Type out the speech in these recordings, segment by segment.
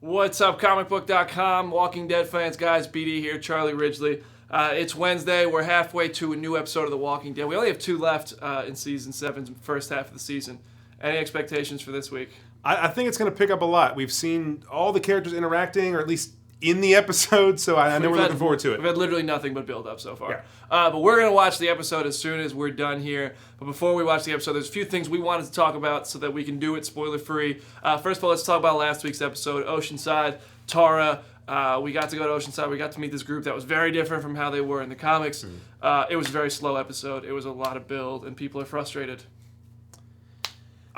What's up, Comicbook.com, Walking Dead fans, guys? BD here, Charlie Ridgely. It's Wednesday. We're halfway to a new episode of The Walking Dead. We only have 2 left in Season 7's first half of the season. Any expectations for this week? I think it's going to pick up a lot. We've seen all the characters interacting, or at least in the episode, so I know we're looking forward to it. We've had literally nothing but build-up so far. Yeah. But we're going to watch the episode as soon as we're done here. But before we watch the episode, there's a few things we wanted to talk about so that we can do it spoiler-free. First of all, let's talk about last week's episode, Oceanside, Tara. We got to go to Oceanside. We got to meet this group that was very different from how they were in the comics. It was a very slow episode. It was a lot of build, and people are frustrated.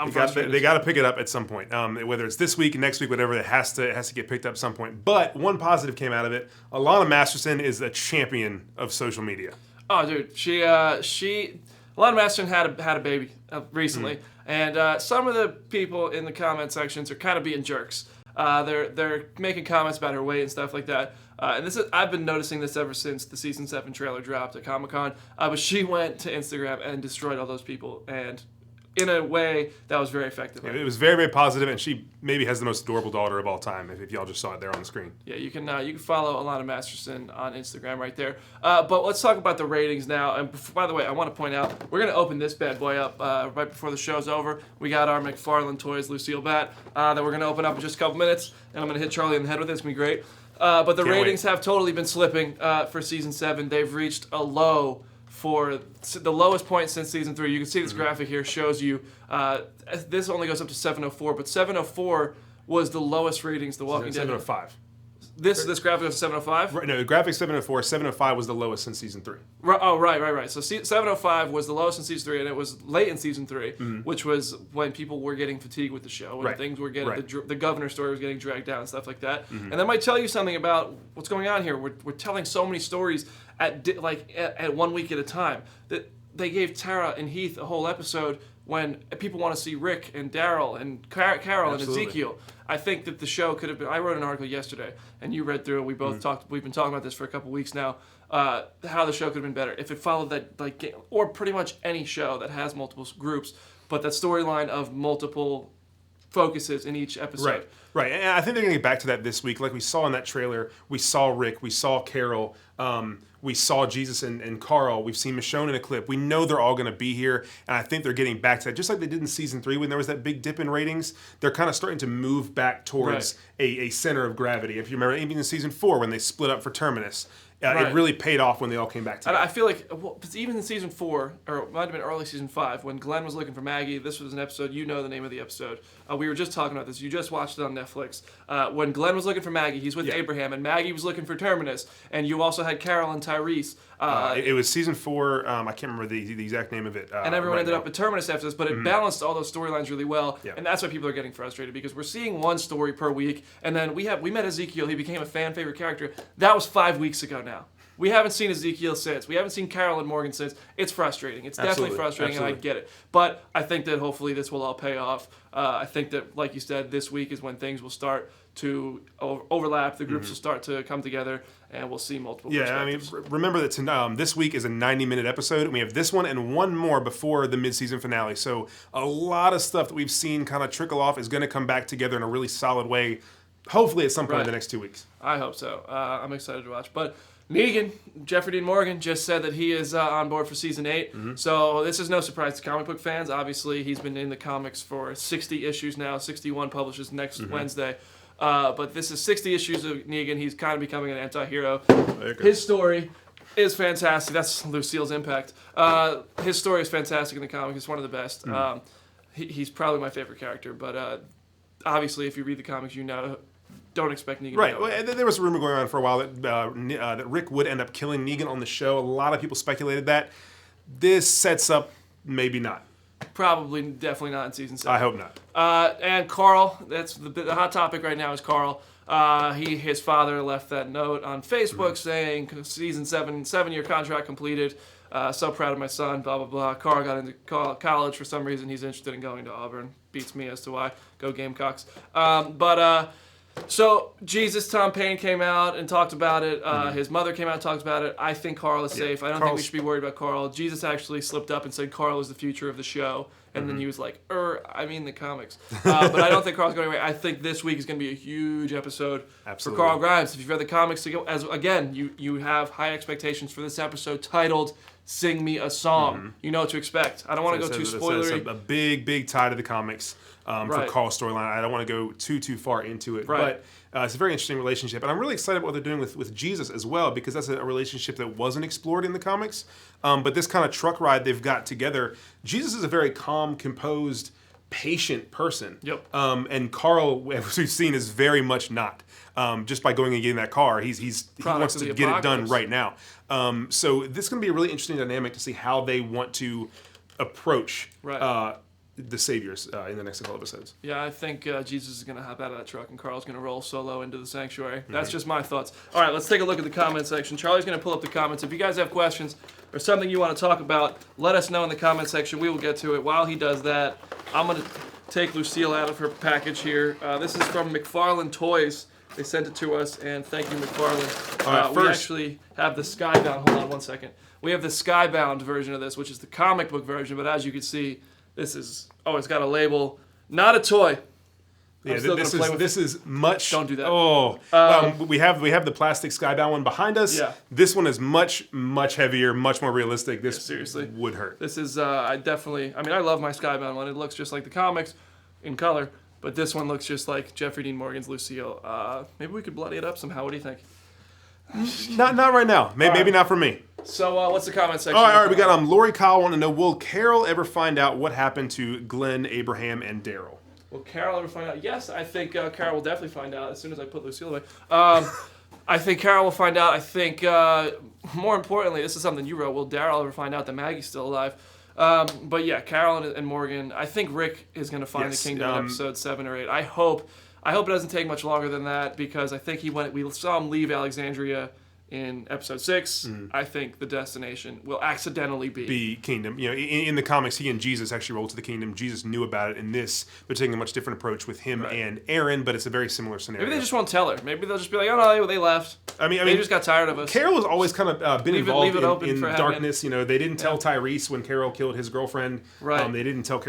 They got to pick it up at some point. Whether it's this week, next week, whatever, it has to get picked up at some point. But one positive came out of it. Alana Masterson is a champion of social media. Oh, dude, Alana Masterson had a baby recently, and some of the people in the comment sections are kind of being jerks. They're making comments about her weight and stuff like that. And I've been noticing this ever since the Season 7 trailer dropped at Comic-Con. But she went to Instagram and destroyed all those people, and in a way that was very effective. Yeah, it was very, very positive, and she maybe has the most adorable daughter of all time, if y'all just saw it there on the screen. Yeah, you can follow Alana Masterson on Instagram right there. But let's talk about the ratings now. And by the way, I want to point out, we're going to open this bad boy up right before the show's over. We got our McFarlane Toys Lucille Bat that we're going to open up in just a couple minutes, and I'm going to hit Charlie in the head with it. It's going to be great. But the ratings have totally been slipping for Season 7. They've reached a low for the lowest point since Season 3. You can see this graphic here shows you, this only goes up to 704, but 704 was the lowest ratings The Walking Dead. 705. This graphic goes to 705? Right, no, the graphic 704. 705 was the lowest since Season 3. Right. So 705 was the lowest in Season 3, and it was late in Season 3, which was when people were getting fatigued with the show, when things were getting, the governor story was getting dragged down and stuff like that. And that might tell you something about what's going on here. We're telling so many stories at 1 week at a time. That they gave Tara and Heath a whole episode when people want to see Rick and Daryl and Carol and Ezekiel. I think that the show could have been. I wrote an article yesterday, and you read through it. We both talked. We've been talking about this for a couple weeks now. How the show could have been better if it followed that, or pretty much any show that has multiple groups, but that storyline of multiple focuses in each episode. Right. And I think they're going to get back to that this week. Like we saw in that trailer, we saw Rick, we saw Carol, we saw Jesus and Carl. We've seen Michonne in a clip. We know they're all going to be here, and I think they're getting back to that. Just like they did in Season 3 when there was that big dip in ratings, they're kind of starting to move back towards a center of gravity. If you remember, even in Season 4 when they split up for Terminus, it really paid off when they all came back together. And I feel like, even in Season 4, or it might have been early Season 5, when Glenn was looking for Maggie, this was an episode, you know the name of the episode. We were just talking about this. You just watched it on Netflix. When Glenn was looking for Maggie, he's with Abraham, and Maggie was looking for Terminus, and you also had Carol and Tyrese. It was Season 4, I can't remember the exact name of it. And everyone ended up at Terminus after this, but it balanced all those storylines really well, and that's why people are getting frustrated, because we're seeing one story per week, and then we met Ezekiel. He became a fan favorite character. That was 5 weeks ago now. We haven't seen Ezekiel since. We haven't seen Carol and Morgan since. It's frustrating. It's definitely frustrating, and I get it. But I think that hopefully this will all pay off. I think that, like you said, this week is when things will start to overlap. The groups will start to come together, and we'll see multiple perspectives. I mean, remember that this week is a 90-minute episode, and we have this one and one more before the mid-season finale. So a lot of stuff that we've seen kind of trickle off is going to come back together in a really solid way, hopefully at some point in the next 2 weeks. I hope so. I'm excited to watch. But Negan, Jeffrey Dean Morgan, just said that he is on board for Season 8. So this is no surprise to comic book fans. Obviously, he's been in the comics for 60 issues now. 61 publishes next Wednesday. But this is 60 issues of Negan. He's kind of becoming an anti-hero. His story is fantastic. That's Lucille's impact. His story is fantastic in the comic. It's one of the best. He's probably my favorite character. But obviously, if you read the comics, you know, don't expect Negan to go. Well, there was a rumor going on for a while that Rick would end up killing Negan on the show. A lot of people speculated that. This sets up maybe not. Probably, definitely not in Season 7. I hope not. And Carl, that's the hot topic right now is Carl. His father left that note on Facebook saying, Season 7, 7-year contract completed. So proud of my son, blah, blah, blah. Carl got into college for some reason. He's interested in going to Auburn. Beats me as to why. Go Gamecocks. So, Tom Payne came out and talked about it. His mother came out and talked about it. I think Carl is safe. I don't think we should be worried about Carl. Jesus actually slipped up and said Carl is the future of the show. And then he was like, I mean the comics. But I don't think Carl's going away. I think this week is going to be a huge episode for Carl Grimes. If you've read the comics, you have high expectations for this episode titled Sing Me a Song. You know what to expect. I don't want to go too spoilery. It's a big tie to the comics for Carl's storyline. I don't want to go too far into it. But it's a very interesting relationship. And I'm really excited about what they're doing with Jesus as well, because that's a relationship that wasn't explored in the comics. But this kind of truck ride they've got together, Jesus is a very calm, composed, patient person. Yep. And Carl, as we've seen, is very much not. Just by going and getting that car, he wants to get it done right now. So this is going to be a really interesting dynamic to see how they want to approach the Saviors in the next couple episodes. Yeah, I think Jesus is going to hop out of that truck and Carl's going to roll solo into the sanctuary. That's just my thoughts. All right, let's take a look at the comment section. Charlie's going to pull up the comments. If you guys have questions or something you want to talk about, let us know in the comment section. We will get to it. While he does that, I'm going to take Lucille out of her package here. This is from McFarlane Toys. They sent it to us, and thank you, McFarlane. We actually have the Skybound. Hold on one second. We have the Skybound version of this, which is the comic book version, but as you can see, this is, it's got a label. Not a toy. Yeah, this is much. Don't do that. Well, we have the plastic Skybound one behind us. Yeah. This one is much heavier, much more realistic. This seriously would hurt. This is I love my Skybound one. It looks just like the comics in color, but this one looks just like Jeffrey Dean Morgan's Lucille. Maybe we could bloody it up somehow. What do you think? Not right now. Maybe not for me. So what's the comment section? All right. We got Lori Kyle wanting to know: will Carol ever find out what happened to Glenn, Abraham, and Daryl? Will Carol ever find out? Yes, I think Carol will definitely find out as soon as I put Lucille away. I think Carol will find out. I think, more importantly, this is something you wrote. Will Daryl ever find out that Maggie's still alive? But yeah, Carol and Morgan. I think Rick is going to find the kingdom in episode 7 or 8. I hope it doesn't take much longer than that, because I think we saw him leave Alexandria in episode 6. I think the destination will accidentally be kingdom. You know, in the comics, he and Jesus actually rolled to the kingdom. Jesus knew about it. In this, they're taking a much different approach with him and Aaron, but it's a very similar scenario. Maybe they just won't tell her. Maybe they'll just be like, oh no, they left. I mean, they just got tired of us. Carol has always kind of been involved in darkness. You know, they didn't tell Tyrese when Carol killed his girlfriend. Right. They didn't tell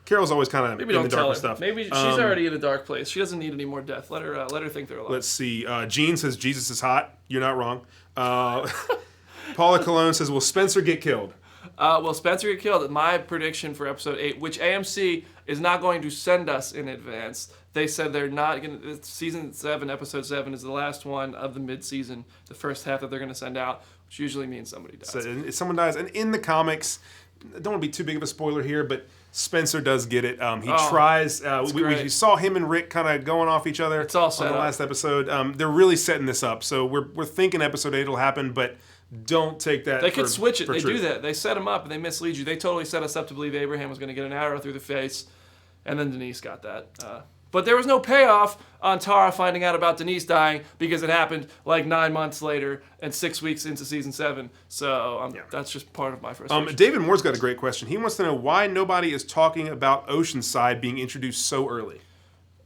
Carol's always kind of in the darker stuff. Maybe she's already in a dark place. She doesn't need any more death. Let her think they're alive. Let's see. Gene says Jesus is hot. You're not wrong. Paula Cologne says, will Spencer get killed? Will Spencer get killed? My prediction for episode 8, which AMC is not going to send us in advance. They said they're not going to. Season 7, episode 7 is the last one of the mid-season, the first half that they're going to send out, which usually means somebody dies. So, someone dies. And in the comics, I don't want to be too big of a spoiler here, but Spencer does get it. He tries. We saw him and Rick kind of going off each other. It's all set on the last episode. They're really setting this up. So we're thinking episode 8 will happen, but don't take that. They could switch it. They truth. do that. They set him up and they mislead you. They totally set us up to believe Abraham was going to get an arrow through the face, and then Denise got that. But there was no payoff on Tara finding out about Denise dying, because it happened like 9 months later and 6 weeks into season 7. So that's just part of my frustration. David Moore's got a great question. He wants to know why nobody is talking about Oceanside being introduced so early.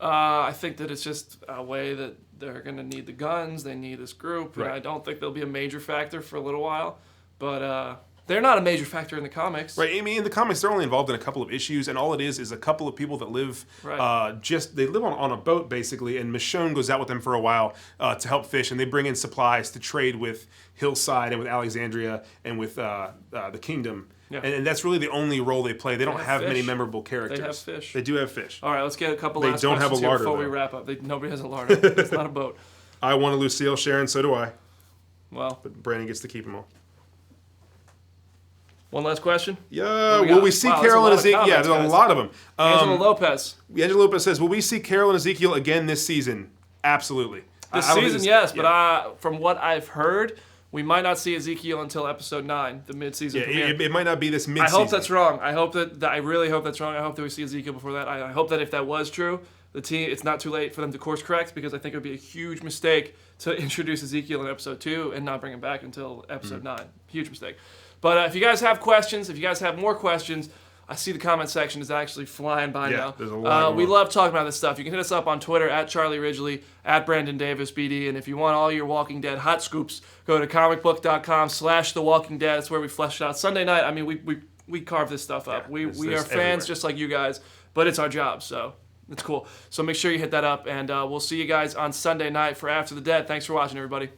I think that it's just a way that they're going to need the guns. They need this group. Right. And I don't think they'll be a major factor for a little while. But they're not a major factor in the comics. Right. I mean, in the comics, they're only involved in a couple of issues, and all it is a couple of people that live they live on a boat, basically, and Michonne goes out with them for a while to help fish, and they bring in supplies to trade with Hillside and with Alexandria and with the Kingdom. Yeah. And that's really the only role they play. They don't have many memorable characters. They have fish. They do have fish. All right, let's get a couple last questions have a larder, before we wrap up. Nobody has a larder. It's not a boat. I want a Lucille, Sharon, so do I. Well. But Brandon gets to keep them all. One last question? Yeah, will we see Carol and Ezekiel? Yeah, there's a lot of them. Angela Lopez. Angela Lopez says, will we see Carol and Ezekiel again this season? Absolutely. This season, yes, but from what I've heard, we might not see Ezekiel until episode 9, the mid-season premiere. It might not be this mid-season. I hope that's wrong. I really hope that's wrong. I hope that we see Ezekiel before that. I hope that if that was true, it's not too late for them to course correct, because I think it would be a huge mistake to introduce Ezekiel in episode 2 and not bring him back until episode 9. Huge mistake. But if you guys have questions, if you guys have more questions, I see the comment section is actually flying by now. There's a lot we love talking about this stuff. You can hit us up on Twitter at Charlie Ridgely, at Brandon Davis BD, and if you want all your Walking Dead hot scoops, go to Comicbook.com/The Walking Dead. That's where we flesh it out. Sunday night, I mean, we carve this stuff up. We are fans everywhere. just like you guys, but it's our job, so it's cool. So make sure you hit that up, and we'll see you guys on Sunday night for After the Dead. Thanks for watching, everybody.